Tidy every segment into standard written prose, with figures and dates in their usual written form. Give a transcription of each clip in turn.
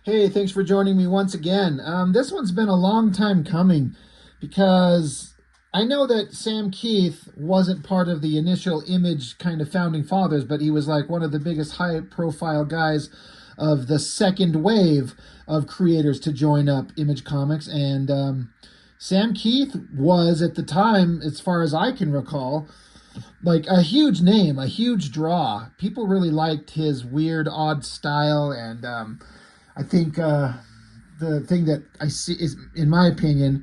Hey, thanks for joining me once again. This one's been a long time coming because I know that Sam Keith wasn't part of the initial Image kind of founding fathers, but he was like one of the biggest high profile guys of the second wave of creators to join up Image Comics. And Sam Keith was, at the time, as far as I can recall, like a huge name, a huge draw. People really liked his weird, odd style, and I think the thing that I see is, in my opinion,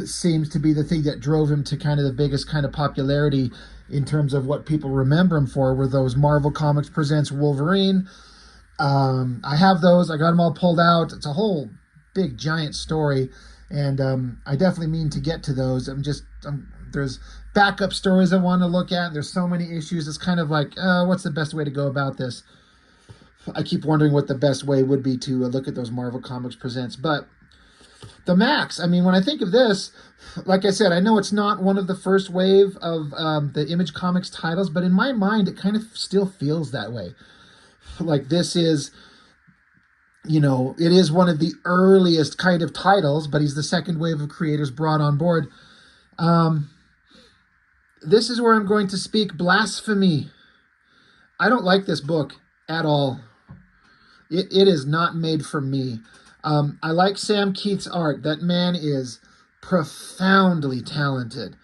seems to be the thing that drove him to kind of the biggest kind of popularity in terms of what people remember him for were those Marvel Comics Presents Wolverine. I have those. I got them all pulled out. It's a whole big giant story, and I definitely mean to get to those. There's backup stories I want to look at. There's so many issues. It's kind of like, what's the best way to go about this? I keep wondering what the best way would be to look at those Marvel Comics Presents. But the Maxx, I mean, when I think of this, like I said, I know it's not one of the first wave of the Image Comics titles, but in my mind, it kind of still feels that way. Like this is, it is one of the earliest kind of titles, but he's the second wave of creators brought on board. This is where I'm going to speak blasphemy. I don't like this book at all. It is not made for me. I like Sam Keith's art. That man is profoundly talented.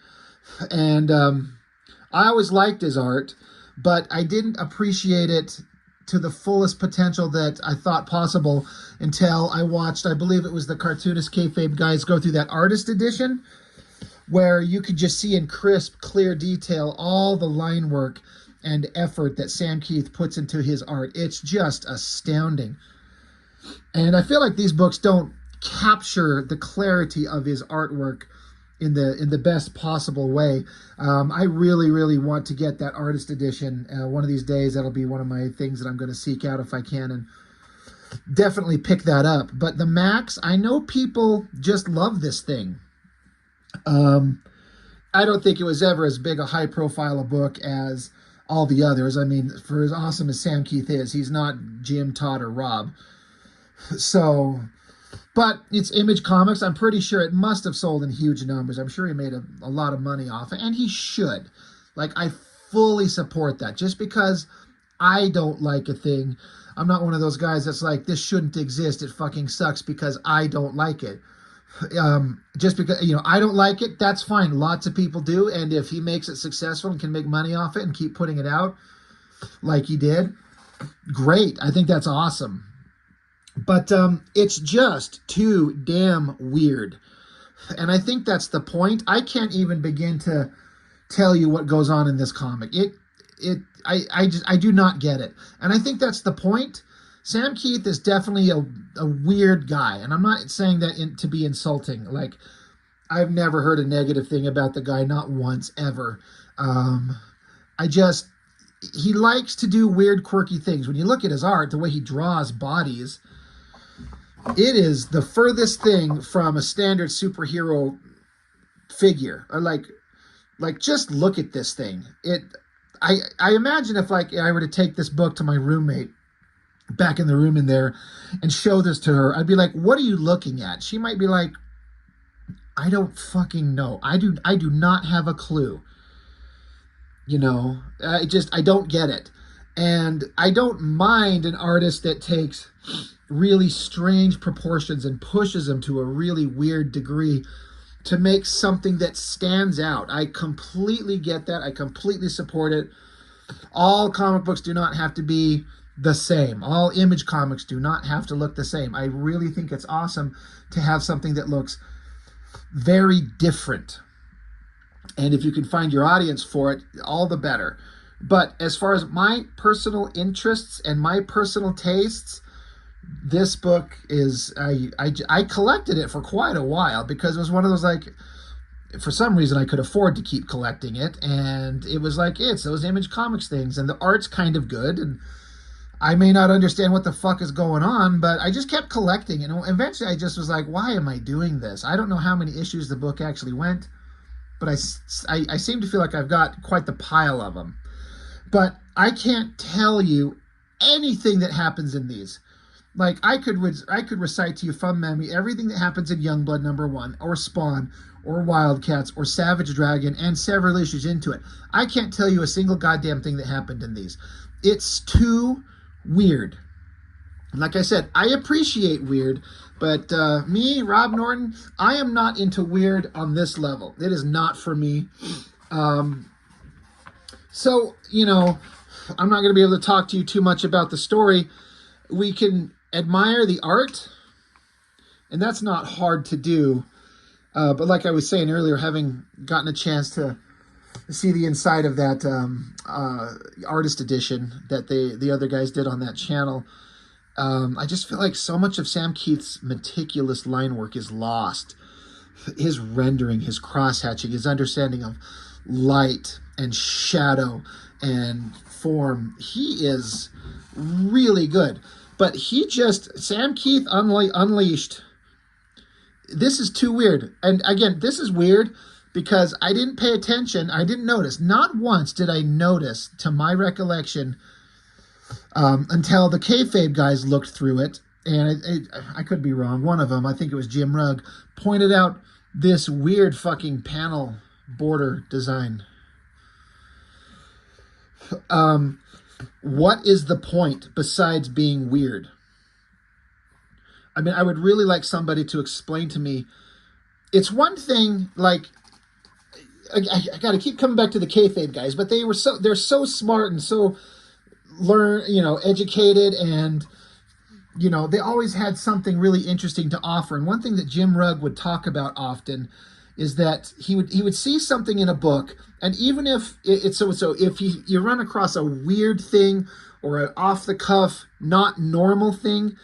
And I always liked his art, but I didn't appreciate it to the fullest potential that I thought possible until I watched, I believe it was the Cartoonist Kayfabe guys go through that artist edition, where you could just see in crisp, clear detail all the line work and effort that Sam Keith puts into his art. It's just astounding. And I feel like these books don't capture the clarity of his artwork in the best possible way. I really, really want to get that artist edition. One of these days, that'll be one of my things that I'm going to seek out if I can, and definitely pick that up. But the Maxx, I know people just love this thing. I don't think it was ever as big a high profile a book as all the others. I mean, for as awesome as Sam Keith is, he's not Jim, Todd, or Rob. So, but it's Image Comics. I'm pretty sure it must have sold in huge numbers. I'm sure he made a lot of money off it, and he should. Like, I fully support that. Just because I don't like a thing, I'm not one of those guys that's like, this shouldn't exist. It fucking sucks because I don't like it. Just because, I don't like it, that's fine. Lots of people do. And if he makes it successful and can make money off it and keep putting it out like he did, great. I think that's awesome. But it's just too damn weird. And I think that's the point. I can't even begin to tell you what goes on in this comic. I do not get it. And I think that's the point. Sam Keith is definitely a weird guy, and I'm not saying that to be insulting. Like, I've never heard a negative thing about the guy, not once, ever. He likes to do weird, quirky things. When you look at his art, the way he draws bodies, it is the furthest thing from a standard superhero figure. Or like just look at this thing. I imagine if I were to take this book to my roommate back in the room in there and show this to her, I'd be like, what are you looking at? She might be like, I don't fucking know. I do not have a clue. I don't get it. And I don't mind an artist that takes really strange proportions and pushes them to a really weird degree to make something that stands out. I completely get that. I completely support it. All comic books do not have to be the same. All Image comics do not have to look the same. I really think it's awesome to have something that looks very different. And if you can find your audience for it, all the better. But as far as my personal interests and my personal tastes, this book is, I collected it for quite a while because it was one of those, like, for some reason I could afford to keep collecting it. And it was like, it's those Image Comics things, and the art's kind of good, and I may not understand what the fuck is going on, but I just kept collecting. And eventually I just was like, why am I doing this? I don't know how many issues the book actually went, but I seem to feel like I've got quite the pile of them. But I can't tell you anything that happens in these. Like I could recite to you from memory everything that happens in Youngblood #1 or Spawn or Wildcats or Savage Dragon and several issues into it. I can't tell you a single goddamn thing that happened in these. It's too weird. And like I said, I appreciate weird, but me, Rob Norton, I am not into weird on this level. It is not for me. So, you know, I'm not going to be able to talk to you too much about the story. We can admire the art, and that's not hard to do. But like I was saying earlier, having gotten a chance to see the inside of that artist edition that the other guys did on that channel, I just feel like so much of Sam Keith's meticulous line work is lost. His rendering, his cross-hatching, his understanding of light and shadow and form, he is really good. But Sam Keith unleashed. This is too weird. And again, this is weird because I didn't pay attention. I didn't notice. Not once did I notice, to my recollection, until the kayfabe guys looked through it. And I could be wrong. One of them, I think it was Jim Rugg, pointed out this weird fucking panel border design. What is the point besides being weird? I mean, I would really like somebody to explain to me. It's one thing, like, I got to keep coming back to the kayfabe guys, but they're so smart and so educated, and they always had something really interesting to offer. And one thing that Jim Rugg would talk about often is that he would see something in a book, and even if you run across a weird thing or an off the cuff, not normal thing,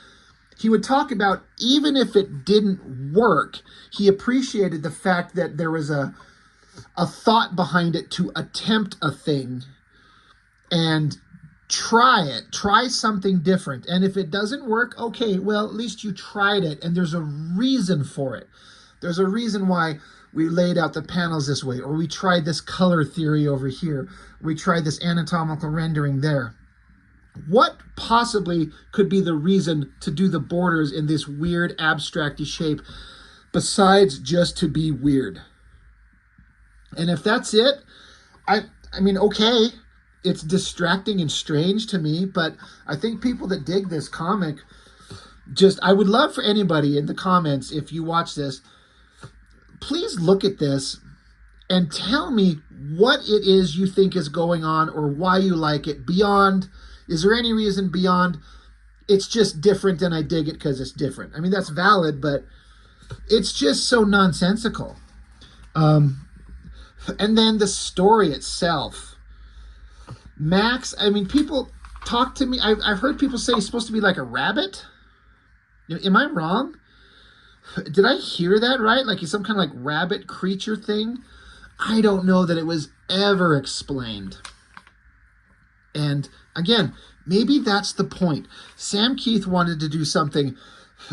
he would talk about, even if it didn't work, he appreciated the fact that there was a thought behind it to attempt a thing and try something different. And if it doesn't work, okay, well, at least you tried it, and there's a reason for it. There's a reason why we laid out the panels this way, or we tried this color theory over here, we tried this anatomical rendering there. What possibly could be the reason to do the borders in this weird abstracty shape besides just to be weird? And if that's it, I mean, okay, it's distracting and strange to me, but I think people that dig this comic, I would love for anybody in the comments, if you watch this, please look at this and tell me what it is you think is going on or why you like it. Beyond, is there any reason beyond, it's just different and I dig it because it's different? I mean, that's valid, but it's just so nonsensical. And then the story itself. Maxx, I mean, people talk to me. I've heard people say he's supposed to be like a rabbit. Am I wrong? Did I hear that right? Like he's some kind of like rabbit creature thing? I don't know that it was ever explained. And again, maybe that's the point. Sam Keith wanted to do something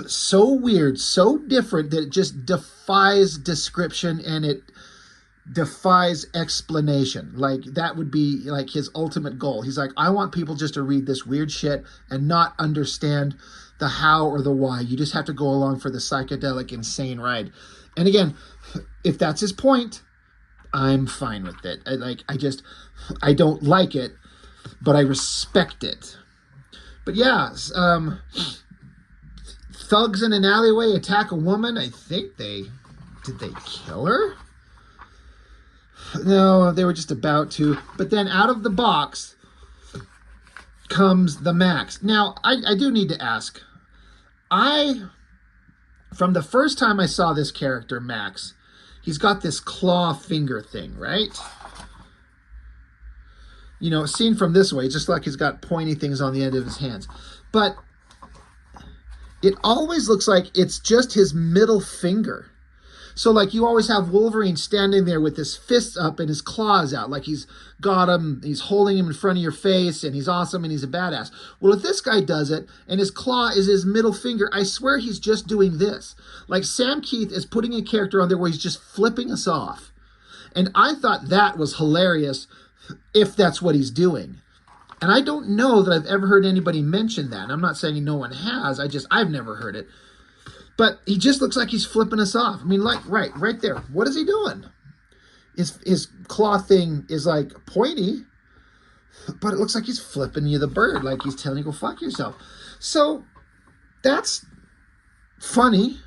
so weird, so different, that it just defies description and it defies explanation. Like that would be like his ultimate goal. He's like, I want people just to read this weird shit and not understand the how or the why. You just have to go along for the psychedelic insane ride. And again, if that's his point, I'm fine with it. I don't like it, but I respect it. But yeah, thugs in an alleyway attack a woman. I think did they kill her? No, they were just about to. But then out of the box comes the Maxx. Now, I do need to ask. From the first time I saw this character, Maxx, he's got this claw finger thing, right? Seen from this way, just like he's got pointy things on the end of his hands. But it always looks like it's just his middle finger. So like you always have Wolverine standing there with his fists up and his claws out, like he's got him, he's holding him in front of your face and he's awesome and he's a badass. Well, if this guy does it and his claw is his middle finger, I swear he's just doing this. Like Sam Keith is putting a character on there where he's just flipping us off. And I thought that was hilarious if that's what he's doing. And I don't know that I've ever heard anybody mention that. And I'm not saying no one has. I've never heard it. But he just looks like he's flipping us off. I mean, like, right there. What is he doing? His claw thing is like pointy, but it looks like he's flipping you the bird, like he's telling you go fuck yourself. So that's funny,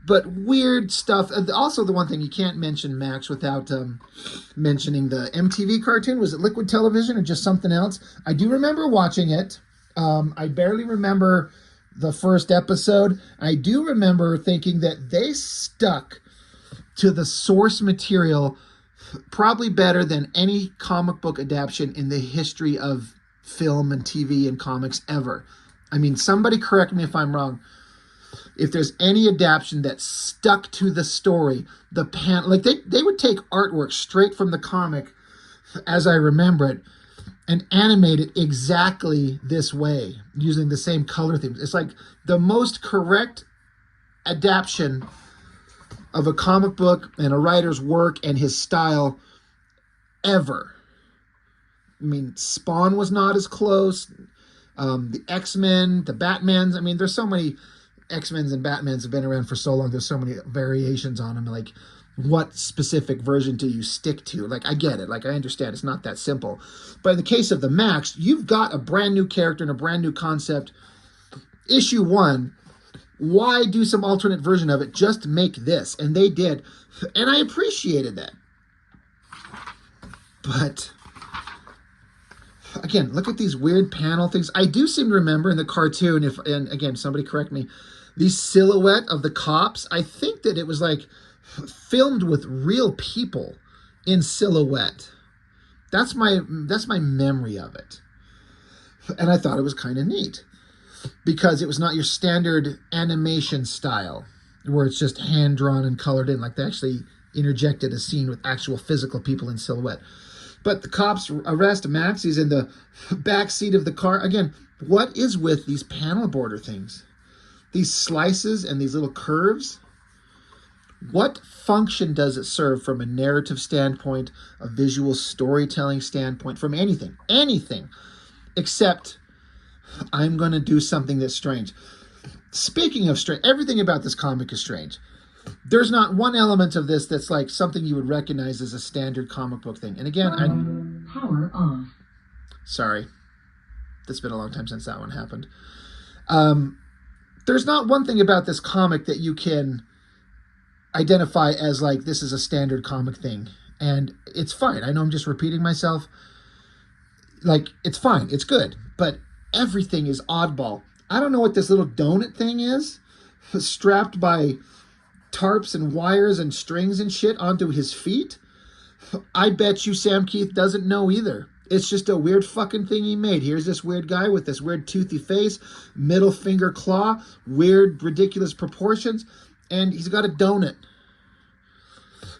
but weird stuff. Also, the one thing you can't mention Maxx without mentioning the MTV cartoon. Was it Liquid Television or just something else? I do remember watching it. I barely remember the first episode. I do remember thinking that they stuck to the source material probably better than any comic book adaptation in the history of film and TV and comics ever. I mean, somebody correct me if I'm wrong. If there's any adaptation that stuck to the story, like they would take artwork straight from the comic, as I remember it, and animate it exactly this way, using the same color themes. It's like the most correct adaptation of a comic book and a writer's work and his style ever. I mean, Spawn was not as close. The X-Men, the Batmans. I mean, there's so many X-Men's and Batmans have been around for so long. There's so many variations on them. Like, what specific version do you stick to? Like, I get it. Like, I understand. It's not that simple. But in the case of the Maxx, you've got a brand new character and a brand new concept. Issue 1. Why do some alternate version of it? Just make this. And they did. And I appreciated that. But again, look at these weird panel things. I do seem to remember in the cartoon, and again, somebody correct me, the silhouette of the cops, I think that it was like filmed with real people in silhouette. That's my memory of it. And I thought it was kind of neat, because it was not your standard animation style where it's just hand-drawn and colored in. Like, they actually interjected a scene with actual physical people in silhouette. But the cops arrest Maxx. He's in the back seat of the car. Again, what is with these panel border things? These slices and these little curves? What function does it serve from a narrative standpoint, a visual storytelling standpoint, from anything? Anything. Except, I'm going to do something that's strange. Speaking of strange, everything about this comic is strange. There's not one element of this that's like something you would recognize as a standard comic book thing. And again, power off. Sorry. It's been a long time since that one happened. There's not one thing about this comic that you can identify as like, this is a standard comic thing. And it's fine. I know I'm just repeating myself. Like, it's fine. It's good. But everything is oddball. I don't know what this little donut thing is, strapped by tarps and wires and strings and shit onto his feet. I bet you Sam Keith doesn't know either. It's just a weird fucking thing he made. Here's this weird guy with this weird toothy face, middle finger claw, weird, ridiculous proportions, and he's got a donut.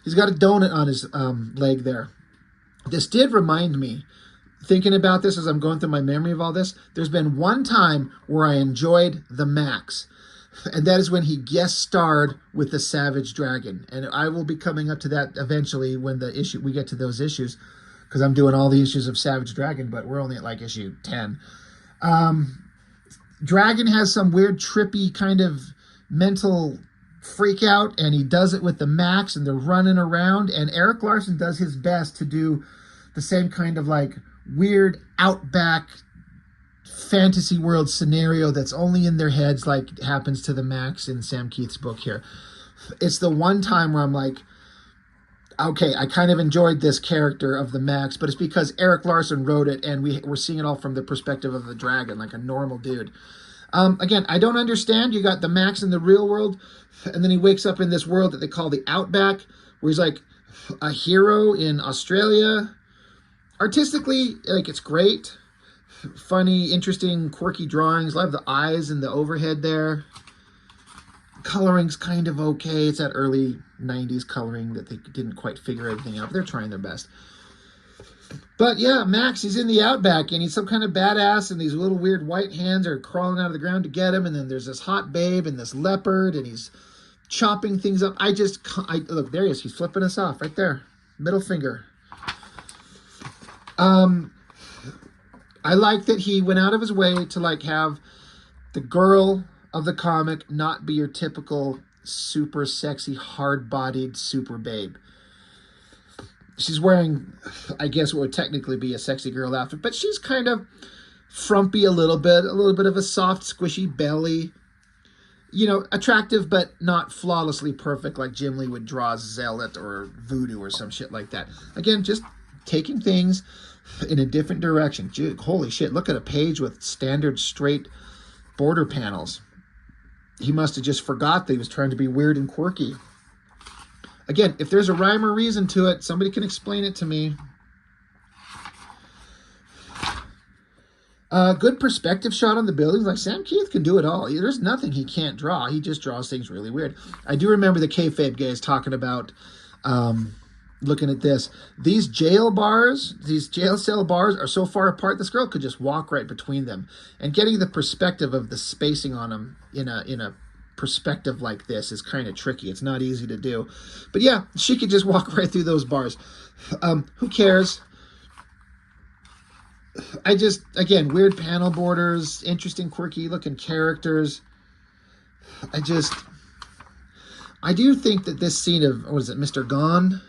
He's got a donut on his leg there. This did remind me, thinking about this as I'm going through my memory of all this, there's been one time where I enjoyed the Maxx. And that is when he guest starred with the Savage Dragon. And I will be coming up to that eventually when we get to those issues, because I'm doing all the issues of Savage Dragon, but we're only at like issue 10. Dragon has some weird, trippy kind of mental freak out, and he does it with the Maxx, and they're running around. And Eric Larson does his best to do the same kind of like weird outback fantasy world scenario that's only in their heads, like happens to the Maxx in Sam Keith's book here. It's the one time where I'm like, okay, I kind of enjoyed this character of the Maxx, but it's because Eric Larson wrote it and we're seeing it all from the perspective of the dragon, like a normal dude. Again, I don't understand. You got the Maxx in the real world, and then he wakes up in this world that they call the Outback, where he's like a hero in Australia. Artistically, like, it's great. Funny, interesting, quirky drawings. I love the eyes and the overhead there. Coloring's kind of okay. It's that early 90s coloring that they didn't quite figure everything out. But they're trying their best. But yeah, Maxx, he's in the Outback, and he's some kind of badass, and these little weird white hands are crawling out of the ground to get him, and then there's this hot babe and this leopard, and he's chopping things up. Look, there he is. He's flipping us off right there. Middle finger. I like that he went out of his way to like have the girl of the comic not be your typical super sexy, hard-bodied super babe. She's wearing, I guess, what would technically be a sexy girl outfit, but she's kind of frumpy a little bit of a soft, squishy belly. You know, attractive, but not flawlessly perfect like Jim Lee would draw Zealot or Voodoo or some shit like that. Again, just taking things in a different direction. Holy shit, look at a page with standard straight border panels. He must have just forgot that he was trying to be weird and quirky. Again, if there's a rhyme or reason to it, somebody can explain it to me. Good perspective shot on the buildings. Like, Sam Keith can do it all. There's nothing he can't draw. He just draws things really weird. I do remember the kayfabe guys talking about looking at this. These jail cell bars are so far apart, this girl could just walk right between them. And getting the perspective of the spacing on them in a perspective like this is kind of tricky. It's not easy to do. But yeah, she could just walk right through those bars. Who cares? Again, weird panel borders, interesting, quirky looking characters. I do think that this scene of, what is it, Mr. Gone,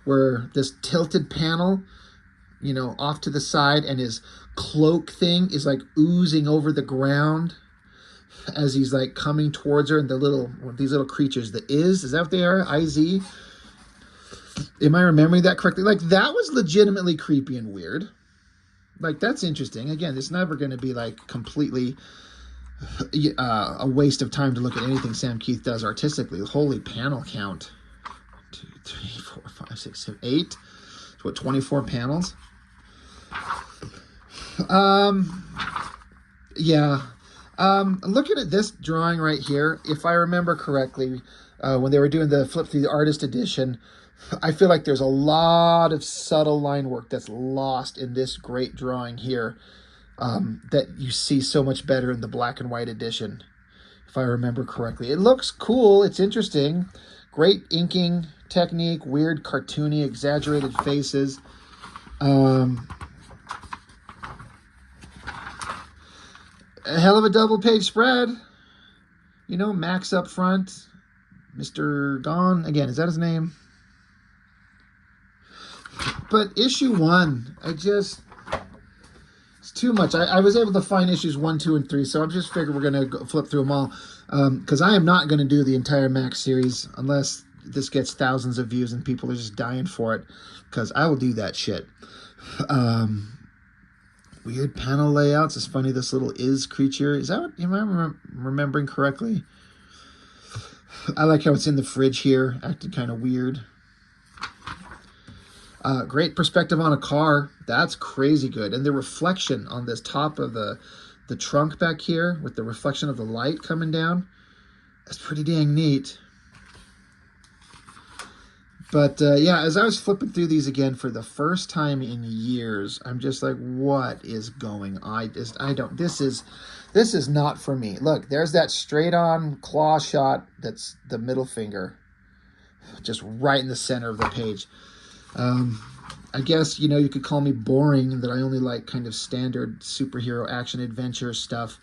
where this tilted panel, you know, off to the side, and his cloak thing is like oozing over the ground as he's like coming towards her, and these little creatures, is that what they are? IZ? Am I remembering that correctly? Like, that was legitimately creepy and weird. Like, that's interesting. Again, it's never going to be like completely a waste of time to look at anything Sam Keith does artistically. Holy panel count. 2, 3, 4, 5, 6, 7, 8. What, 24 panels? Yeah. Looking at this drawing right here, if I remember correctly, when they were doing the flip through the artist edition, I feel like there's a lot of subtle line work that's lost in this great drawing here, that you see so much better in the black and white edition, if I remember correctly. It looks cool. It's interesting. Great inking technique, weird, cartoony, exaggerated faces. A hell of a double-page spread. You know, Maxx up front. Mr. Gone. Again, is that his name? But issue 1, it's too much. I was able to find issues 1, 2, and 3, so I'm just figuring we're going to flip through them all. Because I am not going to do the entire Maxx series unless this gets thousands of views and people are just dying for it, because I will do that shit. Weird panel layouts. It's funny, this little creature. Is that what, am I remembering correctly? I like how it's in the fridge here, acting kind of weird. Great perspective on a car. That's crazy good. And the reflection on this top of the trunk back here with the reflection of the light coming down. That's pretty dang neat. But yeah, as I was flipping through these again for the first time in years, I'm just like, what is going on? This is not for me. Look, there's that straight on claw shot. That's the middle finger, just right in the center of the page. I guess, you know, you could call me boring, that I only like kind of standard superhero action adventure stuff.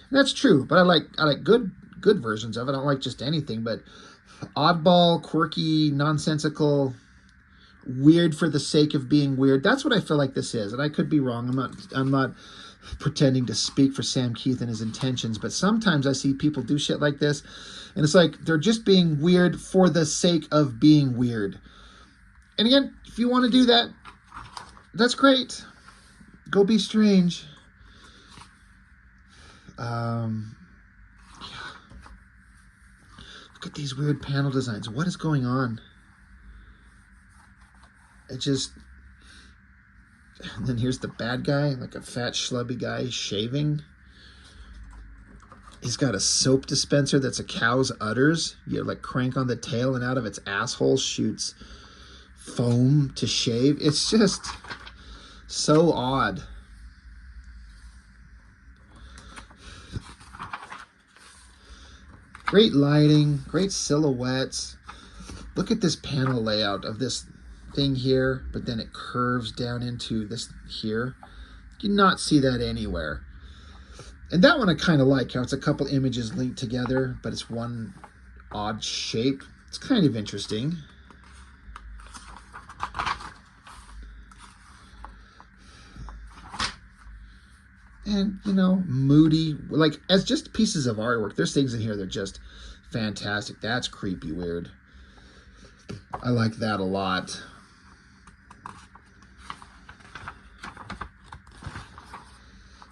And that's true, but I like good versions of it. I don't like just anything, but oddball, quirky, nonsensical, weird for the sake of being weird. That's what I feel like this is. And I could be wrong. I'm not pretending to speak for Sam Keith and his intentions, but sometimes I see people do shit like this, and it's like they're just being weird for the sake of being weird. And again, if you want to do that, that's great. Go be strange. Yeah. Look at these weird panel designs. What is going on? And then here's the bad guy, like a fat, schlubby guy shaving. He's got a soap dispenser that's a cow's udders. You like crank on the tail, and out of its asshole shoots foam to shave. It's just so odd. Great lighting, great silhouettes. Look at this panel layout of this thing here, but then it curves down into this here. You not see that anywhere. And that one I kind of like, how it's a couple images linked together, but it's one odd shape. It's kind of interesting. And, you know, moody, like, as just pieces of artwork. There's things in here that are just fantastic. That's creepy weird. I like that a lot.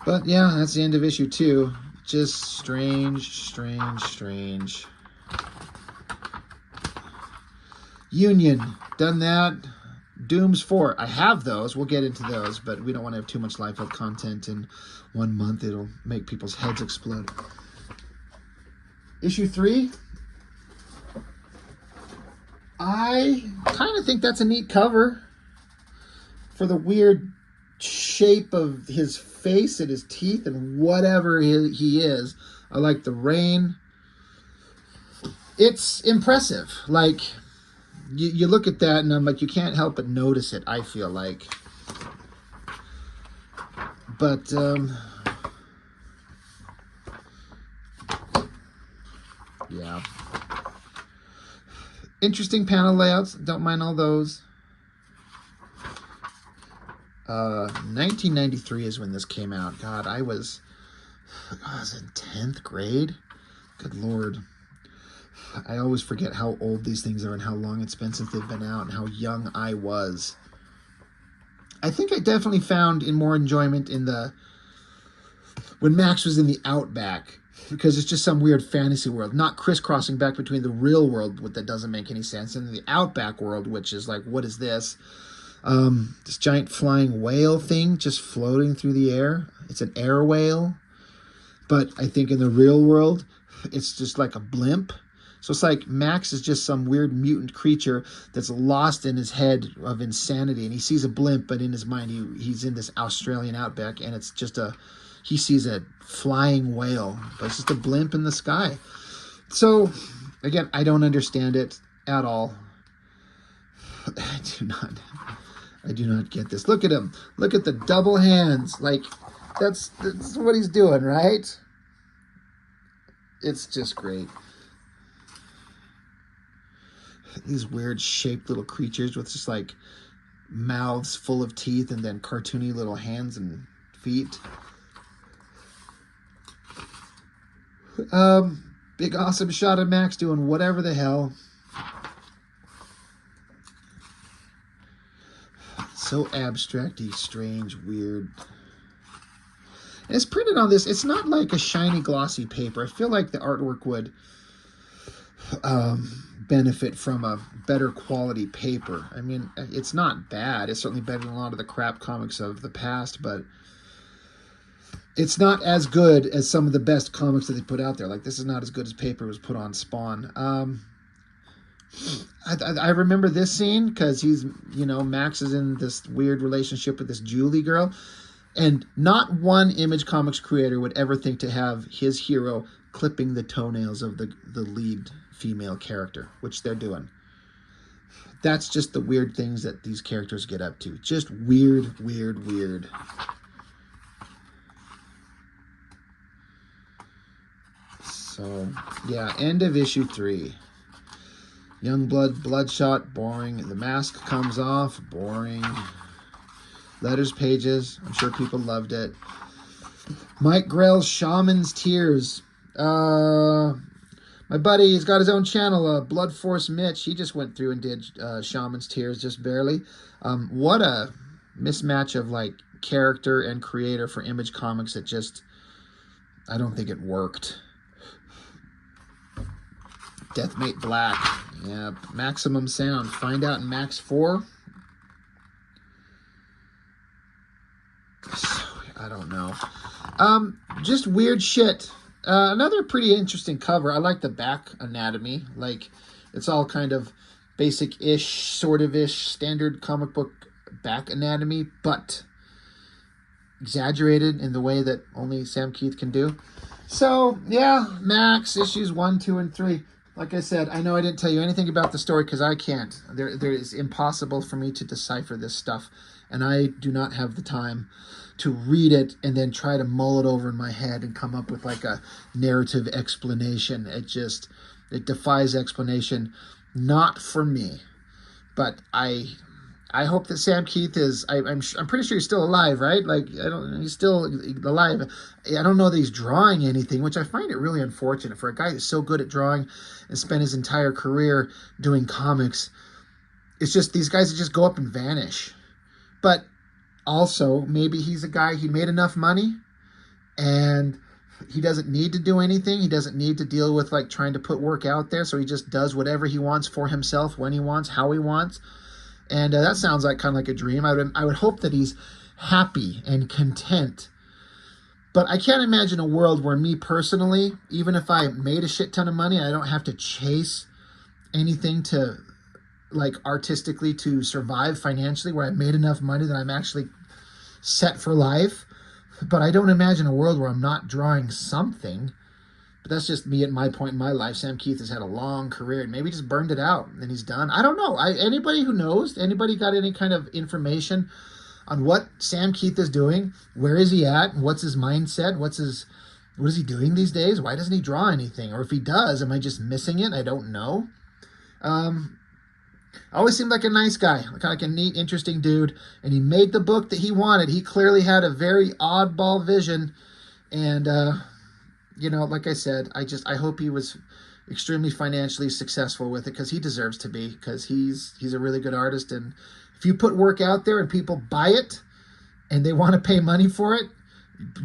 But yeah, that's the end of issue 2. Just strange, strange, strange. Union, done that. Dooms 4, I have those. We'll get into those, but we don't want to have too much Liefeld content in 1 month. It'll make people's heads explode. Issue 3, I kind of think that's a neat cover for the weird shape of his face and his teeth and whatever he is. I like the rain. It's impressive. Like, you look at that and I'm like, you can't help but notice it, I feel like. But, yeah. Interesting panel layouts. Don't mind all those. 1993 is when this came out. God, I was in 10th grade. Good Lord. I always forget how old these things are and how long it's been since they've been out and how young I was. I think I definitely found more enjoyment in when Maxx was in the Outback, because it's just some weird fantasy world, not crisscrossing back between the real world, that doesn't make any sense, and the Outback world, which is like, what is this? This giant flying whale thing just floating through the air. It's an air whale, but I think in the real world, it's just like a blimp. So it's like Maxx is just some weird mutant creature that's lost in his head of insanity, and he sees a blimp, but in his mind he's in this Australian outback, and it's just he sees a flying whale, but it's just a blimp in the sky. So again, I don't understand it at all. I do not get this. Look at him. Look at the double hands. Like, that's what he's doing, right? It's just great. These weird shaped little creatures with just like mouths full of teeth and then cartoony little hands and feet. Big awesome shot of Maxx doing whatever the hell. So abstracty, strange, weird. And it's printed on this. It's not like a shiny, glossy paper. I feel like the artwork would benefit from a better quality paper. I mean, it's not bad. It's certainly better than a lot of the crap comics of the past, but it's not as good as some of the best comics that they put out there. Like, this is not as good as paper was put on Spawn. I remember this scene because Maxx is in this weird relationship with this Julie girl, and not one Image Comics creator would ever think to have his hero clipping the toenails of the lead female character, which they're doing. That's just the weird things that these characters get up to. Just weird, weird, weird. So, yeah, end of issue 3. Youngblood, Bloodshot, boring. The mask comes off, boring. Letters pages, I'm sure people loved it. Mike Grell's Shaman's Tears. My buddy, he's got his own channel, Blood Force Mitch. He just went through and did Shaman's Tears, just barely. What a mismatch of like character and creator for Image Comics. It just, I don't think it worked. Deathmate Black. Yeah, Maximum Sound. Find out in Maxx 4. I don't know. Just weird shit. Another pretty interesting cover. I like the back anatomy. Like, it's all kind of basic-ish, sort of-ish, standard comic book back anatomy, but exaggerated in the way that only Sam Keith can do. So, yeah, Maxx, issues 1, 2, and 3. Like I said, I know I didn't tell you anything about the story because I can't. There is impossible for me to decipher this stuff, and I do not have the time to read it and then try to mull it over in my head and come up with like a narrative explanation. It defies explanation. Not for me. But I hope that Sam Keith is. I'm pretty sure he's still alive, right? Like he's still alive. I don't know that he's drawing anything, which I find it really unfortunate for a guy that's so good at drawing and spent his entire career doing comics. It's just these guys that just go up and vanish. But also, maybe he's a guy, he made enough money and he doesn't need to do anything. He doesn't need to deal with like trying to put work out there. So he just does whatever he wants for himself, when he wants, how he wants. And that sounds like kind of like a dream. I would hope that he's happy and content. But I can't imagine a world where me personally, even if I made a shit ton of money, I don't have to chase anything to like artistically to survive financially, where I made enough money that I'm actually set for life. But I don't imagine a world where I'm not drawing something. But that's just me at my point in my life. Sam Keith has had a long career and maybe just burned it out and he's done. I don't know. Anybody who knows, anybody got any kind of information on what Sam Keith is doing? Where is he at? What's his mindset? What is he doing these days? Why doesn't he draw anything? Or if he does, am I just missing it? I don't know. Always seemed like a nice guy, kind of like a neat, interesting dude. And he made the book that he wanted. He clearly had a very oddball vision. And, you know, like I said, I hope he was extremely financially successful with it, because he deserves to be, because he's a really good artist. And if you put work out there and people buy it and they want to pay money for it,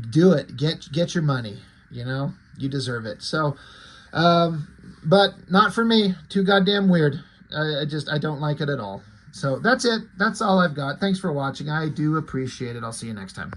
do it. Get your money. You know, you deserve it. So, but not for me. Too goddamn weird. I don't like it at all. So that's it. That's all I've got. Thanks for watching. I do appreciate it. I'll see you next time.